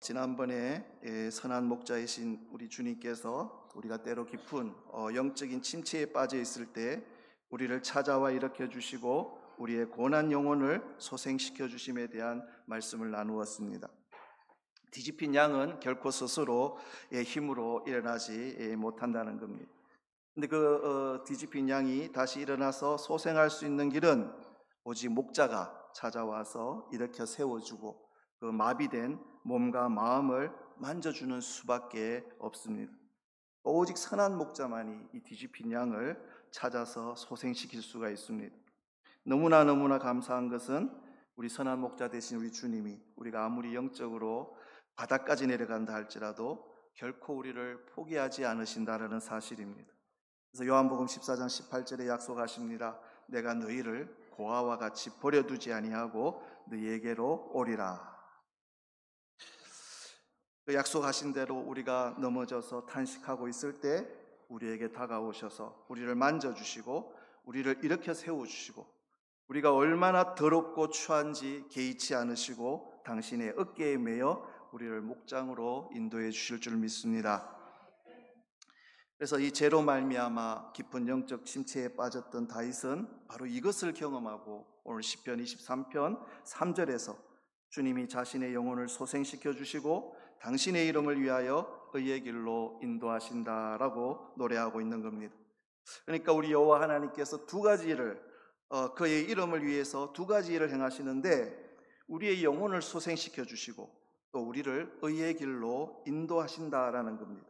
지난번에 선한 목자이신 우리 주님께서 우리가 때로 깊은 영적인 침체에 빠져 있을 때 우리를 찾아와 일으켜 주시고 우리의 고난 영혼을 소생시켜 주심에 대한 말씀을 나누었습니다. 뒤집힌 양은 결코 스스로의 힘으로 일어나지 못한다는 겁니다. 근데 뒤집힌 양이 다시 일어나서 소생할 수 있는 길은 오직 목자가 찾아와서 일으켜 세워주고 그 마비된 몸과 마음을 만져주는 수밖에 없습니다. 오직 선한 목자만이 이 뒤집힌 양을 찾아서 소생시킬 수가 있습니다. 너무나 감사한 것은 우리 선한 목자 되신 우리 주님이 우리가 아무리 영적으로 바닥까지 내려간다 할지라도 결코 우리를 포기하지 않으신다는 사실입니다. 그래서 요한복음 14장 18절에 약속하십니다. 내가 너희를 고아와 같이 버려두지 아니하고 너희에게로 오리라. 그 약속하신 대로 우리가 넘어져서 탄식하고 있을 때 우리에게 다가오셔서 우리를 만져주시고 우리를 일으켜 세워주시고 우리가 얼마나 더럽고 추한지 개의치 않으시고 당신의 어깨에 매여 우리를 목장으로 인도해 주실 줄 믿습니다. 그래서 이 죄로 말미암아 깊은 영적 침체에 빠졌던 다윗은 바로 이것을 경험하고 오늘 시편 23편 3절에서 주님이 자신의 영혼을 소생시켜 주시고 당신의 이름을 위하여 의의 길로 인도하신다라고 노래하고 있는 겁니다. 그러니까 우리 여호와 하나님께서 두 가지 일을 그의 이름을 위해서 두 가지 일을 행하시는데 우리의 영혼을 소생시켜 주시고 또 우리를 의의 길로 인도하신다라는 겁니다.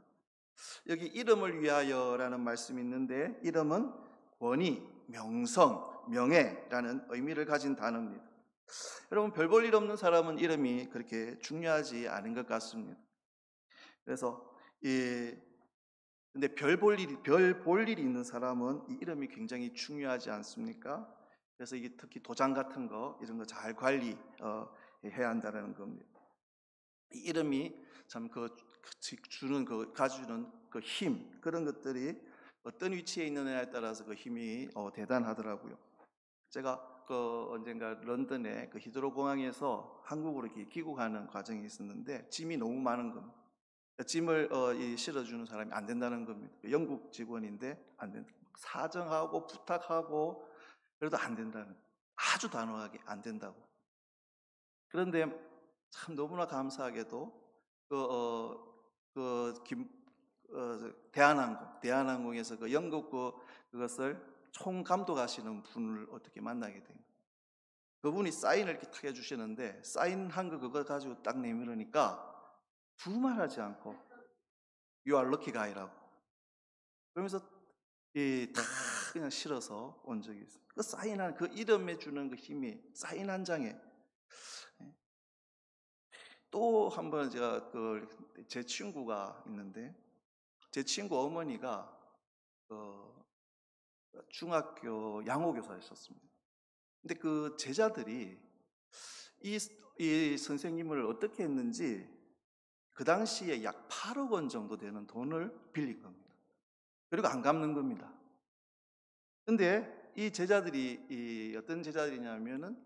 여기 이름을 위하여라는 말씀이 있는데 이름은 권위, 명성, 명예라는 의미를 가진 단어입니다. 여러분 별 볼 일 없는 사람은 이름이 그렇게 중요하지 않은 것 같습니다. 그래서 근데 별 볼 일이 있는 사람은 이 이름이 굉장히 중요하지 않습니까? 그래서 이게 특히 도장 같은 거 이런 거 잘 관리해야 한다는 겁니다. 이 이름이 참 가주는 그 힘 그런 것들이 어떤 위치에 있느냐에 따라서 그 힘이 대단하더라고요. 제가 언젠가 런던의 히드로 공항에서 한국으로 이렇게 귀국하는 과정이 있었는데 짐이 너무 많은 겁니다. 짐을 실어주는 사람이 안 된다는 겁니다. 영국 직원인데 안 된다. 사정하고 부탁하고 그래도 안 된다는, 아주 단호하게 안 된다고. 그런데 참 너무나 감사하게도 대한항공에서 그 영국 그것을 총감독하시는 분을 어떻게 만나게 된 거예요. 그분이 사인을 이렇게 탁 해주시는데 사인한 거 그거 가지고 딱 내밀으니까 두말하지 않고 You are lucky guy라고 그러면서 다 그냥 실어서 온 적이 있어요. 그 사인한 그 이름에 주는 그 힘이 사인 한 장에. 또 한 번 제가 제 친구가 있는데 제 친구 어머니가 중학교 양호교사였었습니다. 근데 그 제자들이 이 선생님을 어떻게 했는지 그 당시에 약 8억 원 정도 되는 돈을 빌린 겁니다. 그리고 안 갚는 겁니다. 근데 이 제자들이 어떤 제자들이냐면은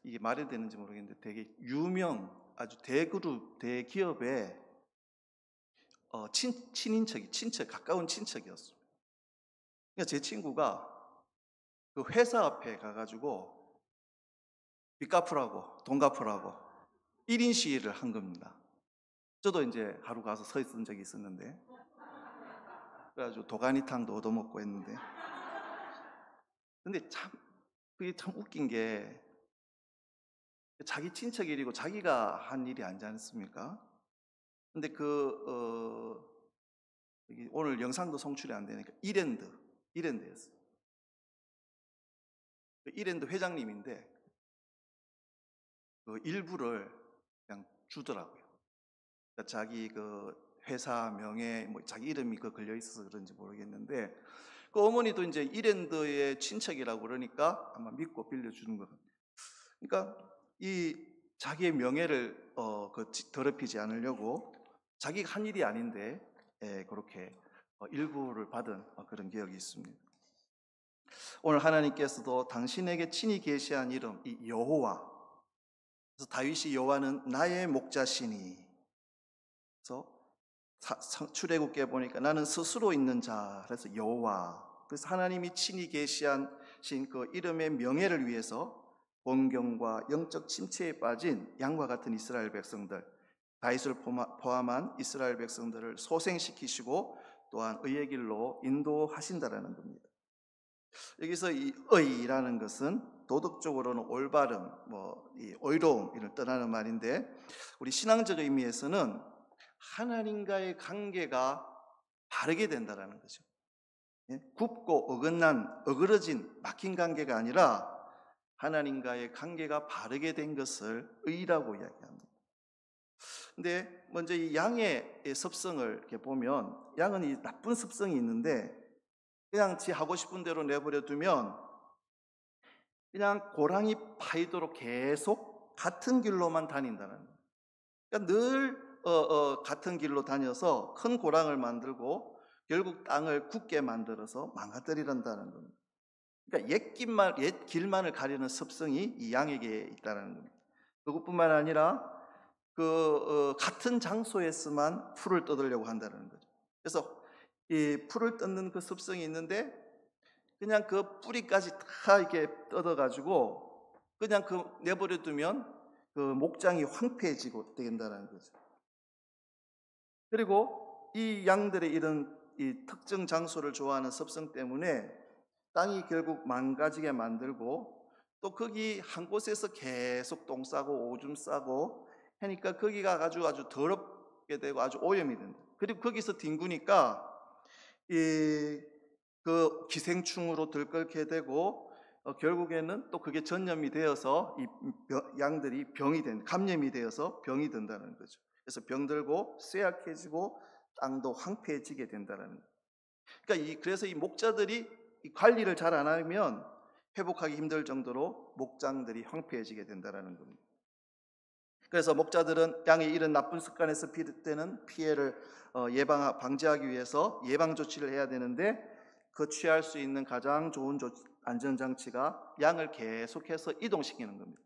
이게 말이 되는지 모르겠는데 되게 아주 대그룹, 대기업의 친인척, 가까운 친척이었습니다. 그러니까 제 친구가 그 회사 앞에 가가지고 빚 갚으라고, 돈 갚으라고 1인 시위를 한 겁니다. 저도 이제 하루 가서 서 있은 적이 있었는데, 그래가지고 도가니탕도 얻어먹고 했는데, 근데 그게 참 웃긴 게 자기 친척 일이고 자기가 한 일이 아니지 않습니까? 근데 오늘 영상도 송출이 안 되니까 이랜드였어요. 이랜드 회장님인데 그 일부를 그냥 주더라고요. 그러니까 자기 회사 명예, 자기 이름이 걸려 있어서 그런지 모르겠는데 그 어머니도 이제 이랜드의 친척이라고 그러니까 아마 믿고 빌려주는 것 같아요. 그러니까 이 자기의 명예를 더럽히지 않으려고 자기가 한 일이 아닌데 그렇게 일부를 받은 그런 기억이 있습니다. 오늘 하나님께서도 당신에게 친히 계시한 이름 이 여호와, 그래서 다윗이 여호와는 나의 목자시니. 그래서 출애굽기에 보니까 나는 스스로 있는 자. 그래서 여호와. 그래서 하나님이 친히 계시하신 그 이름의 명예를 위해서 본경과 영적 침체에 빠진 양과 같은 이스라엘 백성들, 다윗을 포함한 이스라엘 백성들을 소생시키시고 또한 의의 길로 인도하신다라는 겁니다. 여기서 이 의라는 것은 도덕적으로는 올바름, 이 의로움을 떠나는 말인데, 우리 신앙적 의미에서는 하나님과의 관계가 바르게 된다라는 거죠. 굽고 어긋난, 어그러진, 막힌 관계가 아니라 하나님과의 관계가 바르게 된 것을 의라고 이야기합니다. 근데 먼저 이 양의 습성을 이렇게 보면, 양은 이 나쁜 습성이 있는데 그냥 지 하고 싶은 대로 내버려 두면 그냥 고랑이 파이도록 계속 같은 길로만 다닌다는 거예요. 그러니까 늘 같은 길로 다녀서 큰 고랑을 만들고 결국 땅을 굳게 만들어서 망가뜨리란다는 겁니다. 그러니까 옛 길만을 가리는 습성이 이 양에게 있다는 겁니다. 그것뿐만 아니라 같은 장소에서만 풀을 뜯으려고 한다는 거죠. 그래서 이 풀을 뜯는 그 습성이 있는데 그냥 그 뿌리까지 다 이렇게 뜯어가지고 그냥 내버려 두면 그 목장이 황폐해지고 된다는 거죠. 그리고 이 양들의 이런 이 특정 장소를 좋아하는 습성 때문에 땅이 결국 망가지게 만들고 또 거기 한 곳에서 계속 똥 싸고 오줌 싸고 하니까 거기가 아주 더럽게 되고 아주 오염이 된다. 그리고 거기서 뒹구니까 그 기생충으로 들끓게 되고 결국에는 또 그게 전염이 되어서 이 양들이 감염이 되어서 병이 든다는 거죠. 그래서 병들고 쇠약해지고 땅도 황폐해지게 된다는 거예요. 그러니까 그래서 이 목자들이 이 관리를 잘 안 하면 회복하기 힘들 정도로 목장들이 황폐해지게 된다는 겁니다. 그래서 목자들은 양의 이런 나쁜 습관에서 비롯되는 피해를 방지하기 위해서 예방 조치를 해야 되는데 그 취할 수 있는 가장 좋은 안전장치가 양을 계속해서 이동시키는 겁니다.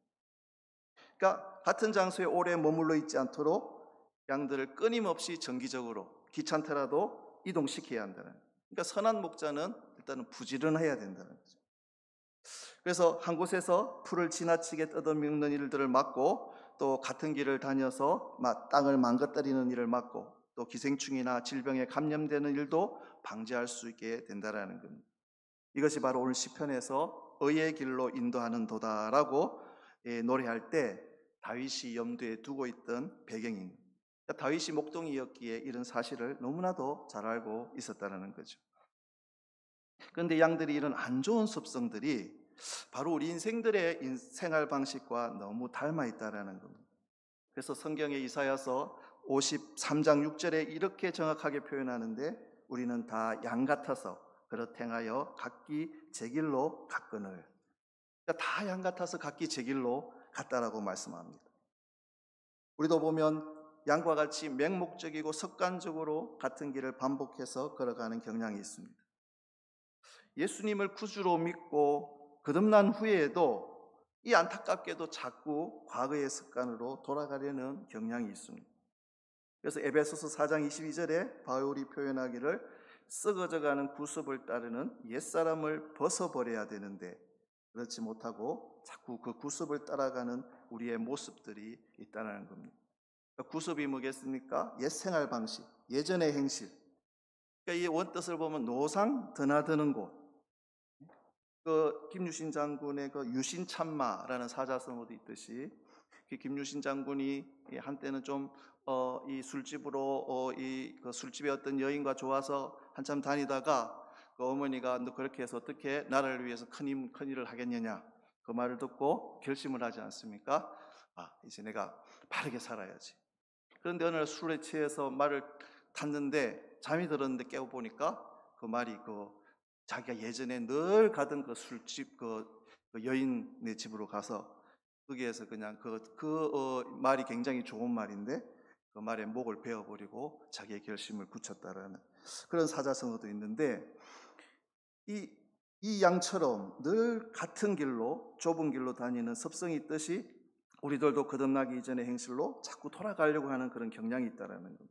그러니까 같은 장소에 오래 머물러 있지 않도록 양들을 끊임없이 정기적으로 귀찮더라도 이동시켜야 한다는 거예요. 그러니까 선한 목자는 일단은 부지런해야 된다는 거죠. 그래서 한 곳에서 풀을 지나치게 뜯어먹는 일들을 막고 또 같은 길을 다녀서 땅을 망가뜨리는 일을 막고 또 기생충이나 질병에 감염되는 일도 방지할 수 있게 된다는 겁니다. 이것이 바로 오늘 시편에서 의의 길로 인도하는 도다라고 노래할 때 다윗이 염두에 두고 있던 배경입니다. 그러니까 다윗이 목동이었기에 이런 사실을 너무나도 잘 알고 있었다는 거죠. 그런데 양들이 이런 안 좋은 습성들이 바로 우리 인생들의 생활 방식과 너무 닮아 있다는 겁니다. 그래서 성경의 이사야서 53장 6절에 이렇게 정확하게 표현하는데 우리는 다 양 같아서 그렇 행하여 각기 제 길로 갔거늘. 그러니까 다 양 같아서 각기 제 길로 갔다라고 말씀합니다. 우리도 보면 양과 같이 맹목적이고 습관적으로 같은 길을 반복해서 걸어가는 경향이 있습니다. 예수님을 구주로 믿고 거듭난 후에도 이 안타깝게도 자꾸 과거의 습관으로 돌아가려는 경향이 있습니다. 그래서 에베소서 4장 22절에 바울이 표현하기를 썩어져가는 구습을 따르는 옛사람을 벗어버려야 되는데 그렇지 못하고 자꾸 그 구습을 따라가는 우리의 모습들이 있다는 겁니다. 구습이 뭐겠습니까? 옛 생활 방식, 예전의 행실. 그러니까 이 원뜻을 보면 노상 드나드는 곳. 김유신 장군의 유신참마라는 사자성어도 있듯이 김유신 장군이 한때는 좀 이 술집으로 술집에 어떤 여인과 좋아서 한참 다니다가 그 어머니가 너 그렇게 해서 어떻게 나라를 위해서 큰 일을 하겠느냐 그 말을 듣고 결심을 하지 않습니까? 이제 내가 바르게 살아야지. 그런데 어느 날 술에 취해서 말을 탔는데 잠이 들었는데 깨워 보니까 그 말이 자기가 예전에 늘 가던 그 술집 그 여인네 집으로 가서 거기에서 그냥 말이 굉장히 좋은 말인데 그 말에 목을 베어버리고 자기의 결심을 굳혔다라는 그런 사자성어도 있는데 이 양처럼 늘 같은 길로 좁은 길로 다니는 습성이 있듯이 우리들도 거듭나기 이전의 행실로 자꾸 돌아가려고 하는 그런 경향이 있다는 겁니다.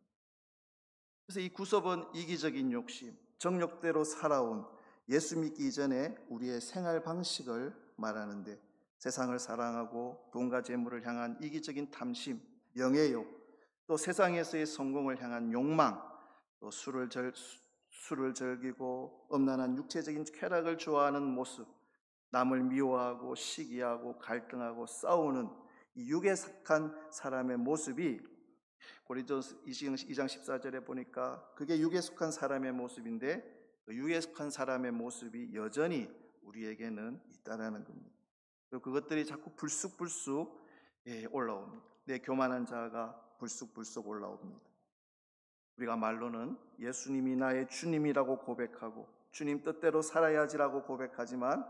그래서 이 구섭은 이기적인 욕심, 정욕대로 살아온 예수 믿기 이전에 우리의 생활 방식을 말하는데, 세상을 사랑하고 돈과 재물을 향한 이기적인 탐심, 명예욕, 또 세상에서의 성공을 향한 욕망, 또 술을 즐기고 음란한 육체적인 쾌락을 좋아하는 모습, 남을 미워하고 시기하고 갈등하고 싸우는 이 육에 속한 사람의 모습이 고린도서 2장 14절에 보니까 그게 육에 속한 사람의 모습인데, 그 육에 속한 사람의 모습이 여전히 우리에게는 있다라는 겁니다. 그리고 그것들이 자꾸 불쑥불쑥 올라옵니다. 내 교만한 자가 불쑥불쑥 올라옵니다. 우리가 말로는 예수님이 나의 주님이라고 고백하고 주님 뜻대로 살아야지라고 고백하지만,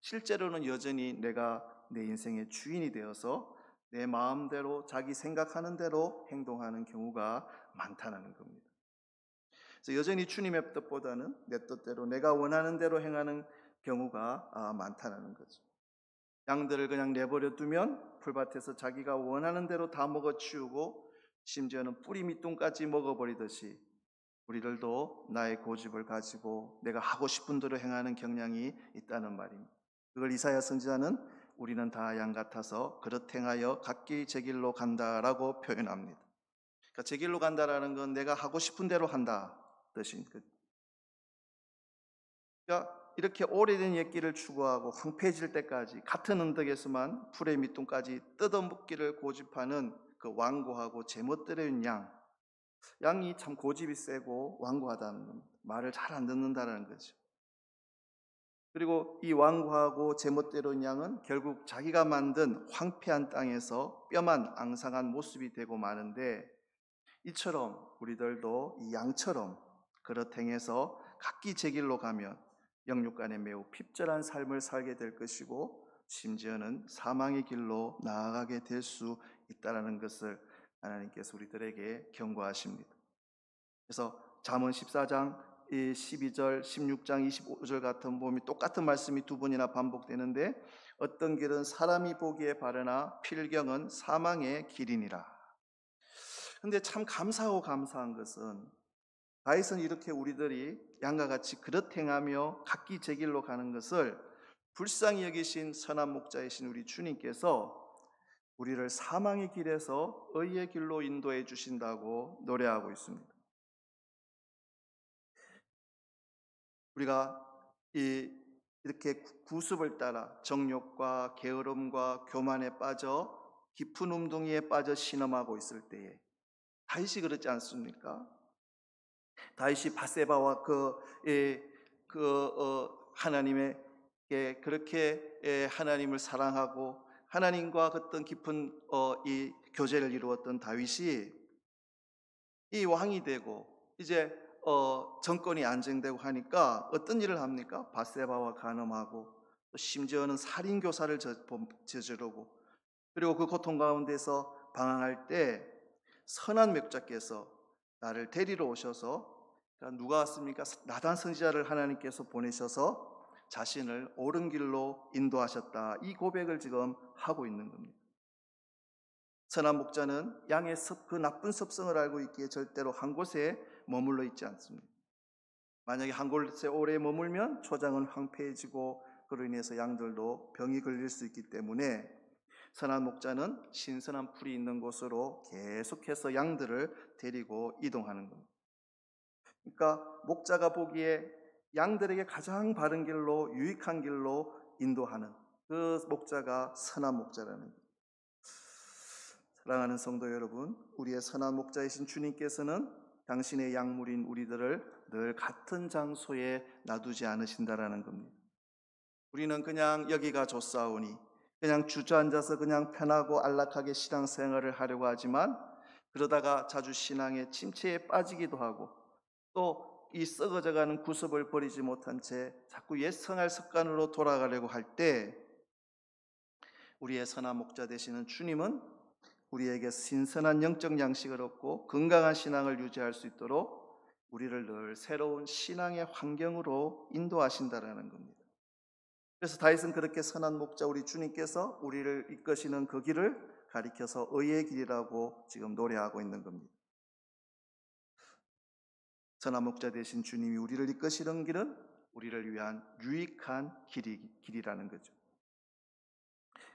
실제로는 여전히 내가 내 인생의 주인이 되어서 내 마음대로 자기 생각하는 대로 행동하는 경우가 많다는 겁니다. 그래서 여전히 주님의 뜻보다는 내 뜻대로 내가 원하는 대로 행하는 경우가 많다는 거죠. 양들을 그냥 내버려 두면 풀밭에서 자기가 원하는 대로 다 먹어치우고 심지어는 뿌리 밑둥까지 먹어버리듯이, 우리들도 나의 고집을 가지고 내가 하고 싶은 대로 행하는 경향이 있다는 말입니다. 그걸 이사야 선지자는 우리는 다 양 같아서 그릇 행하여 각기 제 길로 간다라고 표현합니다. 그러니까 제 길로 간다라는 건 내가 하고 싶은 대로 한다 뜻인 거죠. 그러니까 이렇게 오래된 옛길을 추구하고 황폐해질 때까지 같은 언덕에서만 풀의 밑둥까지 뜯어먹기를 고집하는 그 완고하고 제멋대로인 양이 참 고집이 세고 완고하다는 겁니다. 말을 잘 안 듣는다는 거죠. 그리고 이 완고하고 제멋대로인 양은 결국 자기가 만든 황폐한 땅에서 뼈만 앙상한 모습이 되고 마는데, 이처럼 우리들도 이 양처럼 그릇 행해서 각기 제 길로 가면 영육간에 매우 핍절한 삶을 살게 될 것이고, 심지어는 사망의 길로 나아가게 될 수 있다는 것을 하나님께서 우리들에게 경고하십니다. 그래서 잠언 14장 12절, 16장 25절 같은 보면 똑같은 말씀이 두 번이나 반복되는데, 어떤 길은 사람이 보기에 바르나 필경은 사망의 길이니라. 근데 참 감사하고 감사한 것은, 다윗은 이렇게 우리들이 양과 같이 그릇 행하며 각기 제 길로 가는 것을 불쌍히 여기신 선한 목자이신 우리 주님께서 우리를 사망의 길에서 의의 길로 인도해 주신다고 노래하고 있습니다. 우리가 이렇게 구습을 따라 정욕과 게으름과 교만에 빠져 깊은 움둥이에 빠져 신음하고 있을 때에 다윗이 그렇지 않습니까? 다윗이 밧세바와 하나님에게 그렇게 하나님을 사랑하고 하나님과 어떤 깊은 이 교제를 이루었던 다윗이 이 왕이 되고 이제 정권이 안정되고 하니까 어떤 일을 합니까? 밧세바와 간음하고 또 심지어는 살인 교사를 저지르고, 그리고 그 고통 가운데서 방황할 때 선한 목자께서 나를 데리러 오셔서, 누가 왔습니까? 나단 선지자를 하나님께서 보내셔서 자신을 옳은 길로 인도하셨다, 이 고백을 지금 하고 있는 겁니다. 선한 목자는 양의 그 나쁜 습성을 알고 있기에 절대로 한 곳에 머물러 있지 않습니다. 만약에 한 곳에 오래 머물면 초장은 황폐해지고 그로 인해서 양들도 병이 걸릴 수 있기 때문에 선한 목자는 신선한 풀이 있는 곳으로 계속해서 양들을 데리고 이동하는 겁니다. 그러니까 목자가 보기에 양들에게 가장 바른 길로, 유익한 길로 인도하는 그 목자가 선한 목자라는 거예요. 사랑하는 성도 여러분, 우리의 선한 목자이신 주님께서는 당신의 양물인 우리들을 늘 같은 장소에 놔두지 않으신다라는 겁니다. 우리는 그냥 여기가 좋사오니 그냥 주저앉아서 그냥 편하고 안락하게 신앙생활을 하려고 하지만, 그러다가 자주 신앙의 침체에 빠지기도 하고 또 이 썩어져가는 구습을 버리지 못한 채 자꾸 옛 생활 습관으로 돌아가려고 할 때, 우리의 선한 목자 되시는 주님은 우리에게 신선한 영적 양식을 얻고 건강한 신앙을 유지할 수 있도록 우리를 늘 새로운 신앙의 환경으로 인도하신다라는 겁니다. 그래서 다윗은 그렇게 선한 목자 우리 주님께서 우리를 이끄시는 그 길을 가리켜서 의의 길이라고 지금 노래하고 있는 겁니다. 선한 목자 되신 주님이 우리를 이끄시는 길은 우리를 위한 유익한 길이라는 거죠.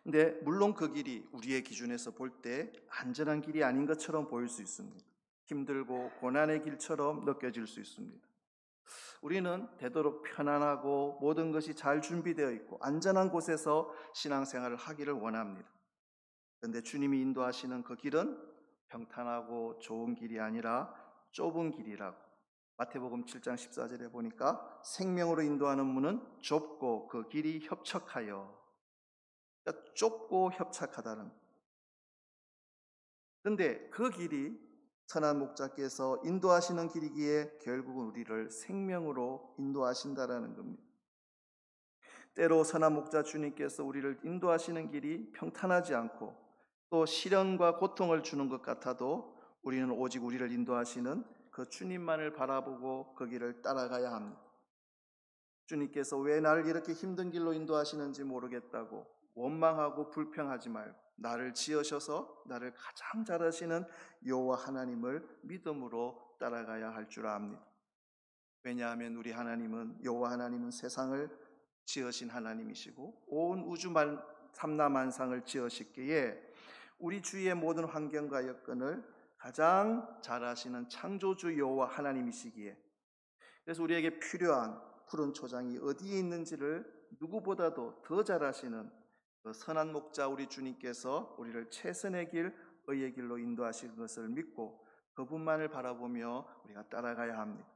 근데 물론 그 길이 우리의 기준에서 볼 때 안전한 길이 아닌 것처럼 보일 수 있습니다. 힘들고 고난의 길처럼 느껴질 수 있습니다. 우리는 되도록 편안하고 모든 것이 잘 준비되어 있고 안전한 곳에서 신앙생활을 하기를 원합니다. 그런데 주님이 인도하시는 그 길은 평탄하고 좋은 길이 아니라 좁은 길이라고 마태복음 7장 14절에 보니까 생명으로 인도하는 문은 좁고 그 길이 협착하여, 그러니까 좁고 협착하다는. 그런데 그 길이 선한 목자께서 인도하시는 길이기에 결국은 우리를 생명으로 인도하신다라는 겁니다. 때로 선한 목자 주님께서 우리를 인도하시는 길이 평탄하지 않고 또 시련과 고통을 주는 것 같아도 우리는 오직 우리를 인도하시는 그 주님만을 바라보고 그 길을 따라가야 합니다. 주님께서 왜 나를 이렇게 힘든 길로 인도하시는지 모르겠다고 원망하고 불평하지 말고 나를 지으셔서 나를 가장 잘하시는 여호와 하나님을 믿음으로 따라가야 할 줄 압니다. 왜냐하면 우리 하나님은, 여호와 하나님은 세상을 지으신 하나님이시고 온 우주 삼라만상을 지으셨기에 우리 주위의 모든 환경과 여건을 가장 잘하시는 창조주 여호와 하나님이시기에, 그래서 우리에게 필요한 푸른 초장이 어디에 있는지를 누구보다도 더 잘 아시는 그 선한 목자 우리 주님께서 우리를 최선의 길, 의의 길로 인도하실 것을 믿고 그분만을 바라보며 우리가 따라가야 합니다.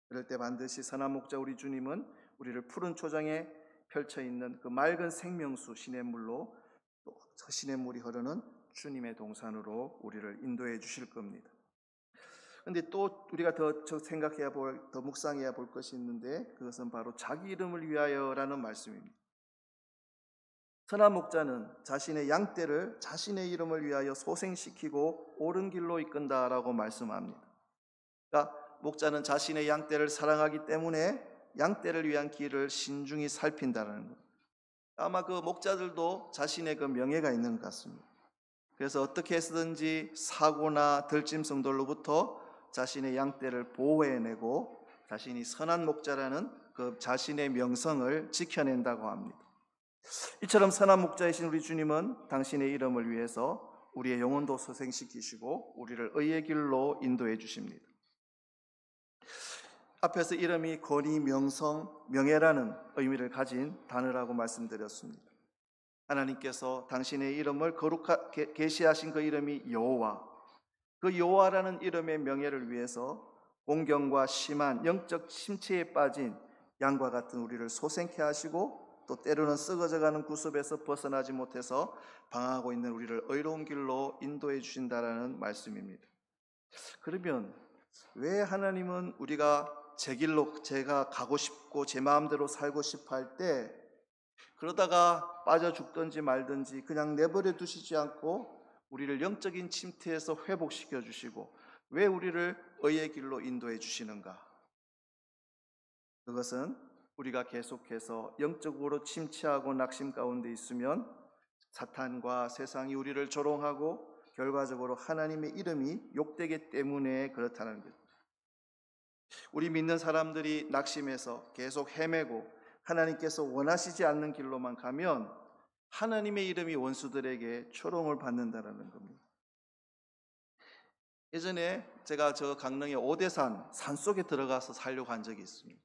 그럴 때 반드시 선한 목자 우리 주님은 우리를 푸른 초장에 펼쳐있는 그 맑은 생명수 시냇물로, 또 그 시냇물이 흐르는 주님의 동산으로 우리를 인도해 주실 겁니다. 그런데 또 우리가 더 생각해야 더 묵상해야 볼 것이 있는데 그것은 바로 자기 이름을 위하여라는 말씀입니다. 선한 목자는 자신의 양떼를 자신의 이름을 위하여 소생시키고 옳은 길로 이끈다라고 말씀합니다. 그러니까 목자는 자신의 양떼를 사랑하기 때문에 양떼를 위한 길을 신중히 살핀다는 것. 아마 그 목자들도 자신의 그 명예가 있는 것 같습니다. 그래서 어떻게 해서든지 사고나 들짐승들로부터 자신의 양떼를 보호해내고 자신이 선한 목자라는 그 자신의 명성을 지켜낸다고 합니다. 이처럼 선한 목자이신 우리 주님은 당신의 이름을 위해서 우리의 영혼도 소생시키시고 우리를 의의 길로 인도해 주십니다. 앞에서 이름이 권위, 명성, 명예라는 의미를 가진 단어라고 말씀드렸습니다. 하나님께서 당신의 이름을 거룩하게 계시하신 그 이름이 여호와, 그 여호와라는 이름의 명예를 위해서 공경과 심한 영적 침체에 빠진 양과 같은 우리를 소생케 하시고 또 때로는 썩어져가는 구습에서 벗어나지 못해서 방황하고 있는 우리를 의로운 길로 인도해 주신다라는 말씀입니다. 그러면 왜 하나님은 우리가 제 길로 제가 가고 싶고 제 마음대로 살고 싶어 할 때 그러다가 빠져 죽든지 말든지 그냥 내버려 두시지 않고 우리를 영적인 침체에서 회복시켜 주시고 왜 우리를 의의 길로 인도해 주시는가? 그것은 우리가 계속해서 영적으로 침체하고 낙심 가운데 있으면 사탄과 세상이 우리를 조롱하고 결과적으로 하나님의 이름이 욕되기 때문에 그렇다는 것. 우리 믿는 사람들이 낙심해서 계속 헤매고 하나님께서 원하시지 않는 길로만 가면 하나님의 이름이 원수들에게 조롱을 받는다는 겁니다. 예전에 제가 저 강릉의 오대산 산속에 들어가서 살려고 한 적이 있습니다.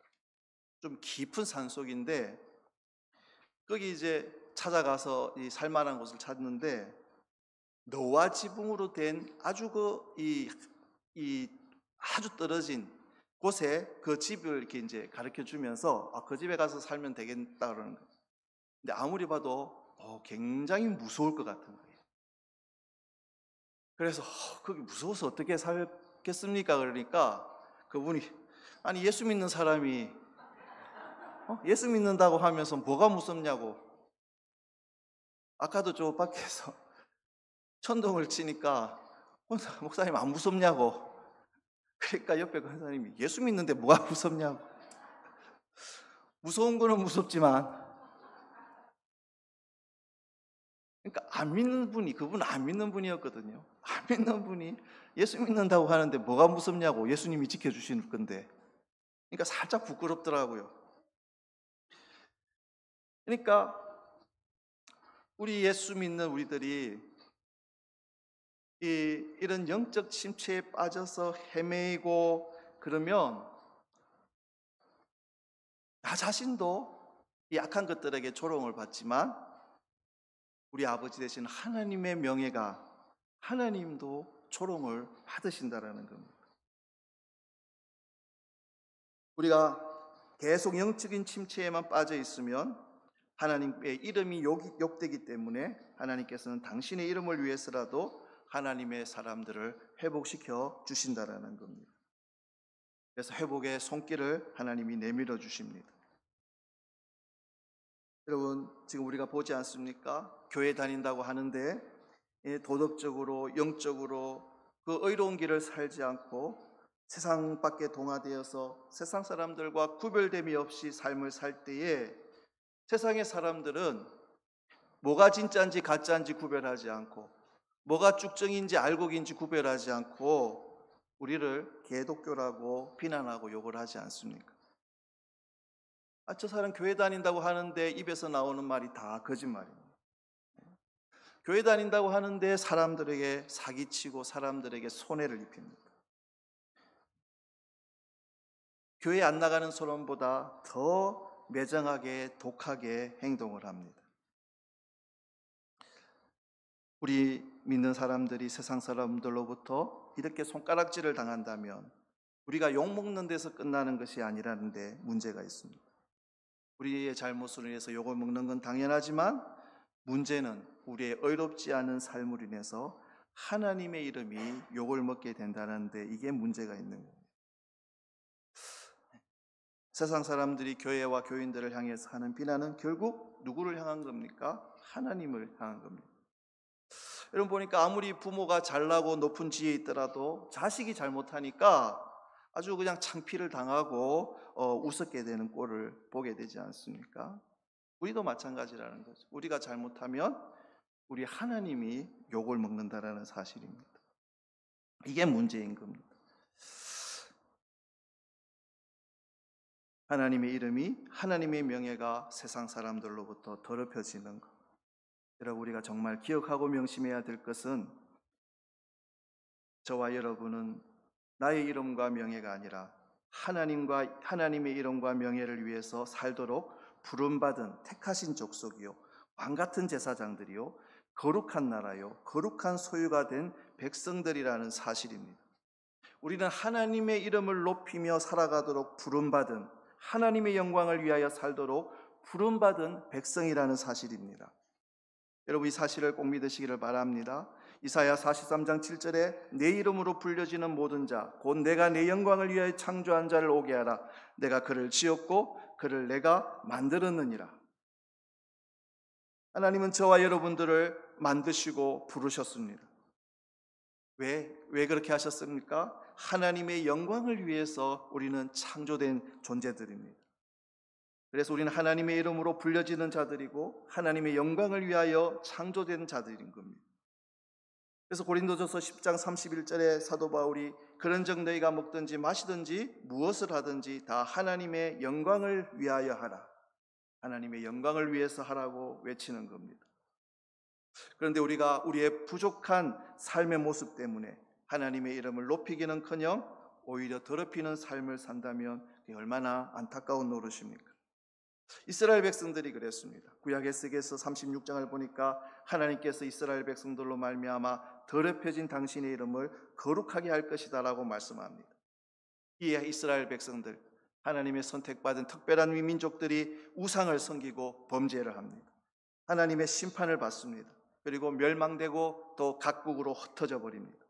좀 깊은 산속인데 거기 이제 찾아가서 이 살만한 곳을 찾는데 너와 지붕으로 된 아주 아주 떨어진 곳에 그 집을 이렇게 이제 가르쳐 주면서 그 집에 가서 살면 되겠다 그러는 거예요. 근데 아무리 봐도 굉장히 무서울 것 같은 거예요. 그래서 거기 무서워서 어떻게 살겠습니까? 그러니까 그분이 아니 예수 믿는 사람이 예수 믿는다고 하면서 뭐가 무섭냐고. 아까도 저 밖에서 천둥을 치니까 목사님 안 무섭냐고. 그러니까 옆에 권사님이 예수 믿는데 뭐가 무섭냐고. 무서운 거는 무섭지만 그러니까 안 믿는 분이, 그분 안 믿는 분이었거든요. 안 믿는 분이 예수 믿는다고 하는데 뭐가 무섭냐고, 예수님이 지켜주시는 건데. 그러니까 살짝 부끄럽더라고요. 그러니까 우리 예수 믿는 우리들이 이런 영적 침체에 빠져서 헤매이고 그러면 나 자신도 이 악한 것들에게 조롱을 받지만 우리 아버지 되신 하나님의 명예가, 하나님도 조롱을 받으신다라는 겁니다. 우리가 계속 영적인 침체에만 빠져 있으면 하나님의 이름이 욕되기 때문에 하나님께서는 당신의 이름을 위해서라도 하나님의 사람들을 회복시켜 주신다라는 겁니다. 그래서 회복의 손길을 하나님이 내밀어 주십니다. 여러분, 지금 우리가 보지 않습니까? 교회 다닌다고 하는데 도덕적으로, 영적으로 그 의로운 길을 살지 않고 세상 밖에 동화되어서 세상 사람들과 구별됨이 없이 삶을 살 때에 세상의 사람들은 뭐가 진짜인지 가짜인지 구별하지 않고 뭐가 쭉정인지 알곡인지 구별하지 않고 우리를 개독교라고 비난하고 욕을 하지 않습니까? 저 사람 교회 다닌다고 하는데 입에서 나오는 말이 다 거짓말입니다. 교회 다닌다고 하는데 사람들에게 사기치고 사람들에게 손해를 입힙니다. 교회 안 나가는 사람보다 더 매정하게 독하게 행동을 합니다. 우리 믿는 사람들이 세상 사람들로부터 이렇게 손가락질을 당한다면 우리가 욕먹는 데서 끝나는 것이 아니라는데 문제가 있습니다. 우리의 잘못으로 인해서 욕을 먹는 건 당연하지만 문제는 우리의 의롭지 않은 삶으로 인해서 하나님의 이름이 욕을 먹게 된다는데 이게 문제가 있는 거예요. 세상 사람들이 교회와 교인들을 향해서 하는 비난은 결국 누구를 향한 겁니까? 하나님을 향한 겁니다. 여러분 보니까 아무리 부모가 잘나고 높은 지위에 있더라도 자식이 잘못하니까 아주 그냥 창피를 당하고 우습게 되는 꼴을 보게 되지 않습니까? 우리도 마찬가지라는 거죠. 우리가 잘못하면 우리 하나님이 욕을 먹는다라는 사실입니다. 이게 문제인 겁니다. 하나님의 이름이, 하나님의 명예가 세상 사람들로부터 더럽혀지는 것. 여러분 우리가 정말 기억하고 명심해야 될 것은 저와 여러분은 나의 이름과 명예가 아니라 하나님의 이름과 명예를 위해서 살도록 부름받은 택하신 족속이요 왕같은 제사장들이요 거룩한 나라요 거룩한 소유가 된 백성들이라는 사실입니다. 우리는 하나님의 이름을 높이며 살아가도록 부름받은, 하나님의 영광을 위하여 살도록 부름받은 백성이라는 사실입니다. 여러분 이 사실을 꼭 믿으시기를 바랍니다. 이사야 43장 7절에 내 이름으로 불려지는 모든 자 곧 내가 내 영광을 위하여 창조한 자를 오게 하라. 내가 그를 지었고 그를 내가 만들었느니라. 하나님은 저와 여러분들을 만드시고 부르셨습니다. 왜 그렇게 하셨습니까? 하나님의 영광을 위해서 우리는 창조된 존재들입니다. 그래서 우리는 하나님의 이름으로 불려지는 자들이고 하나님의 영광을 위하여 창조된 자들인 겁니다. 그래서 고린도전서 10장 31절에 사도 바울이 그런즉 너희가 먹든지 마시든지 무엇을 하든지 다 하나님의 영광을 위하여 하라. 하나님의 영광을 위해서 하라고 외치는 겁니다. 그런데 우리가 우리의 부족한 삶의 모습 때문에 하나님의 이름을 높이기는커녕 오히려 더럽히는 삶을 산다면 그게 얼마나 안타까운 노릇입니까? 이스라엘 백성들이 그랬습니다. 구약 에스겔서 36장을 보니까 하나님께서 이스라엘 백성들로 말미암아 더럽혀진 당신의 이름을 거룩하게 할 것이다 라고 말씀합니다. 이에 이스라엘 백성들, 하나님의 선택받은 특별한 민족들이 우상을 섬기고 범죄를 합니다. 하나님의 심판을 받습니다. 그리고 멸망되고 또 각국으로 흩어져 버립니다.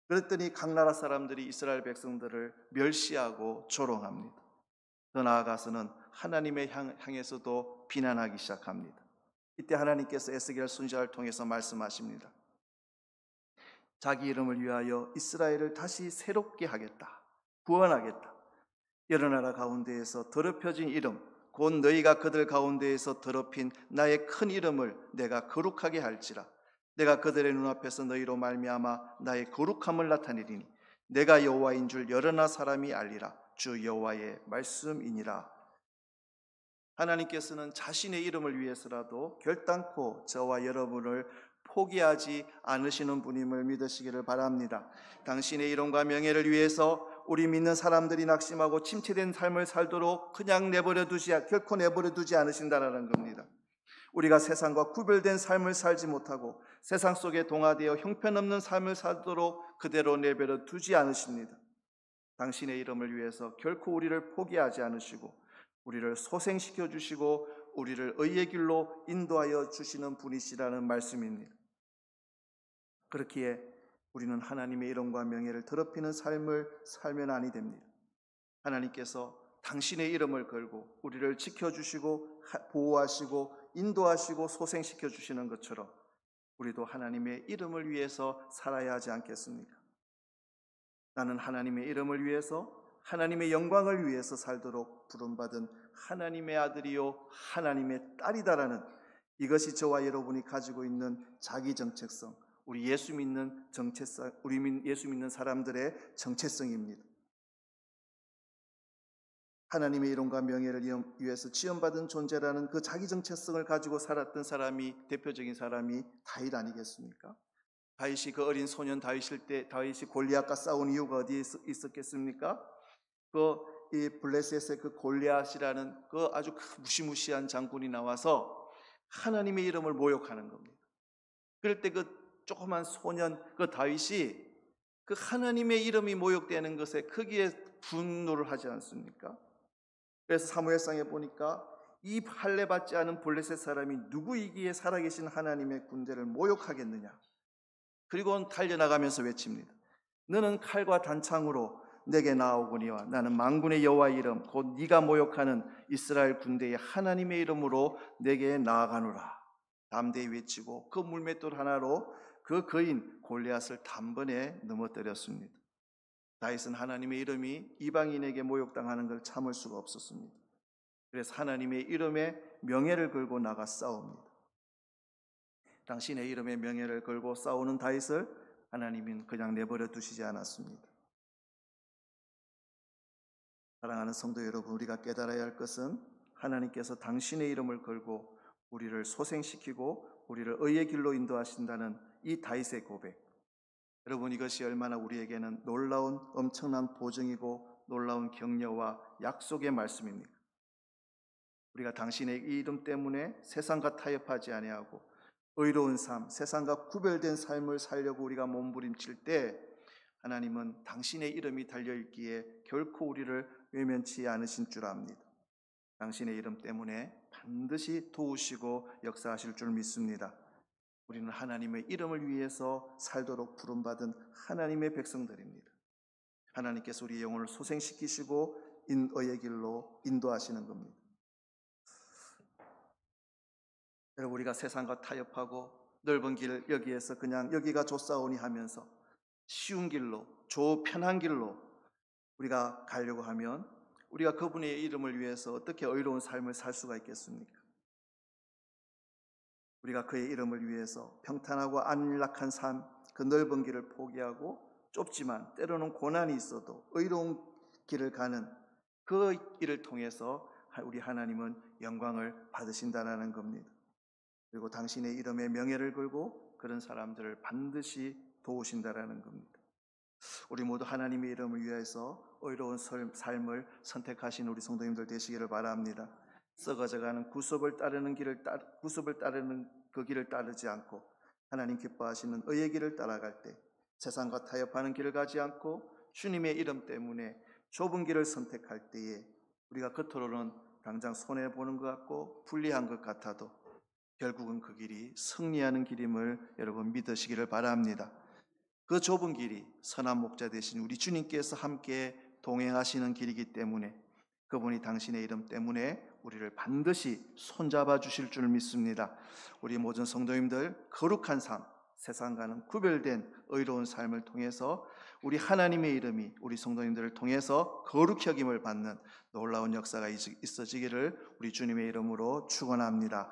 그랬더니 각 나라 사람들이 이스라엘 백성들을 멸시하고 조롱합니다. 더 나아가서는 하나님의 향해서도 비난하기 시작합니다. 이때 하나님께서 에스겔 선지자를 통해서 말씀하십니다. 자기 이름을 위하여 이스라엘을 다시 새롭게 하겠다. 구원하겠다. 여러 나라 가운데에서 더럽혀진 이름, 곧 너희가 그들 가운데에서 더럽힌 나의 큰 이름을 내가 거룩하게 할지라. 내가 그들의 눈앞에서 너희로 말미암아 나의 거룩함을 나타내리니 내가 여호와인 줄 여러나 사람이 알리라. 주 여호와의 말씀이니라. 하나님께서는 자신의 이름을 위해서라도 결단코 저와 여러분을 포기하지 않으시는 분임을 믿으시기를 바랍니다. 당신의 이름과 명예를 위해서 우리 믿는 사람들이 낙심하고 침체된 삶을 살도록 그냥 결코 내버려 두지 않으신다는 겁니다. 우리가 세상과 구별된 삶을 살지 못하고 세상 속에 동화되어 형편없는 삶을 살도록 그대로 내버려 두지 않으십니다. 당신의 이름을 위해서 결코 우리를 포기하지 않으시고 우리를 소생시켜 주시고 우리를 의의 길로 인도하여 주시는 분이시라는 말씀입니다. 그렇기에 우리는 하나님의 이름과 명예를 더럽히는 삶을 살면 아니 됩니다. 하나님께서 당신의 이름을 걸고 우리를 지켜주시고 보호하시고 인도하시고 소생시켜 주시는 것처럼 우리도 하나님의 이름을 위해서 살아야 하지 않겠습니까? 나는 하나님의 이름을 위해서 하나님의 영광을 위해서 살도록 부름받은 하나님의 아들이요 하나님의 딸이다라는 이것이 저와 여러분이 가지고 있는 자기 정체성, 우리 예수 믿는 사람들의 정체성입니다. 하나님의 이름과 명예를 위해서 지원받은 존재라는 그 자기 정체성을 가지고 살았던 대표적인 사람이 다윗 아니겠습니까? 다윗이 그 어린 소년 다윗일 때 다윗이 골리앗과 싸운 이유가 어디에 있었겠습니까? 이 블레셋의 그 골리앗이라는 그 아주 무시무시한 장군이 나와서 하나님의 이름을 모욕하는 겁니다. 그럴 때 그 조그만 소년 그 다윗이 그 하나님의 이름이 모욕되는 것에 크게 분노를 하지 않습니까? 그래서 사무엘상에 보니까 이 할례 받지 않은 블레셋 사람이 누구이기에 살아계신 하나님의 군대를 모욕하겠느냐. 그리고 달려나가면서 외칩니다. 너는 칼과 단창으로 내게 나아오거니와 나는 만군의 여호와의 이름 곧 네가 모욕하는 이스라엘 군대의 하나님의 이름으로 내게 나아가노라. 담대히 외치고 그 물맷돌 하나로 그 거인 골리앗을 단번에 넘어뜨렸습니다. 다윗은 하나님의 이름이 이방인에게 모욕당하는 걸 참을 수가 없었습니다. 그래서 하나님의 이름에 명예를 걸고 나가 싸웁니다. 당신의 이름에 명예를 걸고 싸우는 다윗을 하나님은 그냥 내버려 두시지 않았습니다. 사랑하는 성도 여러분, 우리가 깨달아야 할 것은 하나님께서 당신의 이름을 걸고 우리를 소생시키고 우리를 의의 길로 인도하신다는 이 다윗의 고백. 여러분, 이것이 얼마나 우리에게는 놀라운 엄청난 보증이고 놀라운 격려와 약속의 말씀입니까? 우리가 당신의 이 이름 때문에 세상과 타협하지 아니하고 의로운 삶, 세상과 구별된 삶을 살려고 우리가 몸부림칠 때 하나님은 당신의 이름이 달려있기에 결코 우리를 외면치 않으신 줄 압니다. 당신의 이름 때문에 반드시 도우시고 역사하실 줄 믿습니다. 우리는 하나님의 이름을 위해서 살도록 부름받은 하나님의 백성들입니다. 하나님께서 우리의 영혼을 소생시키시고 의의 길로 인도하시는 겁니다. 여러분, 우리가 세상과 타협하고 넓은 길 여기에서 그냥 여기가 좋사오니 하면서 쉬운 길로 편한 길로 우리가 가려고 하면 우리가 그분의 이름을 위해서 어떻게 의로운 삶을 살 수가 있겠습니까? 우리가 그의 이름을 위해서 평탄하고 안락한 삶, 그 넓은 길을 포기하고 좁지만 때로는 고난이 있어도 의로운 길을 가는 그 길을 통해서 우리 하나님은 영광을 받으신다는 겁니다. 그리고 당신의 이름에 명예를 걸고 그런 사람들을 반드시 도우신다는 겁니다. 우리 모두 하나님의 이름을 위해서 의로운 삶을 선택하신 우리 성도님들 되시기를 바랍니다. 썩어져가는 구습을 따르는 그 길을 따르지 않고 하나님 기뻐하시는 의의 길을 따라갈 때 세상과 타협하는 길을 가지 않고 주님의 이름 때문에 좁은 길을 선택할 때에 우리가 겉으로는 당장 손해보는 것 같고 불리한 것 같아도 결국은 그 길이 승리하는 길임을 여러분 믿으시기를 바랍니다. 그 좁은 길이 선한 목자 되신 우리 주님께서 함께 동행하시는 길이기 때문에 그분이 당신의 이름 때문에 우리를 반드시 손잡아 주실 줄 믿습니다. 우리 모든 성도님들 거룩한 삶, 세상과는 구별된 의로운 삶을 통해서 우리 하나님의 이름이 우리 성도님들을 통해서 거룩히 여김을 받는 놀라운 역사가 있어지기를 우리 주님의 이름으로 축원합니다.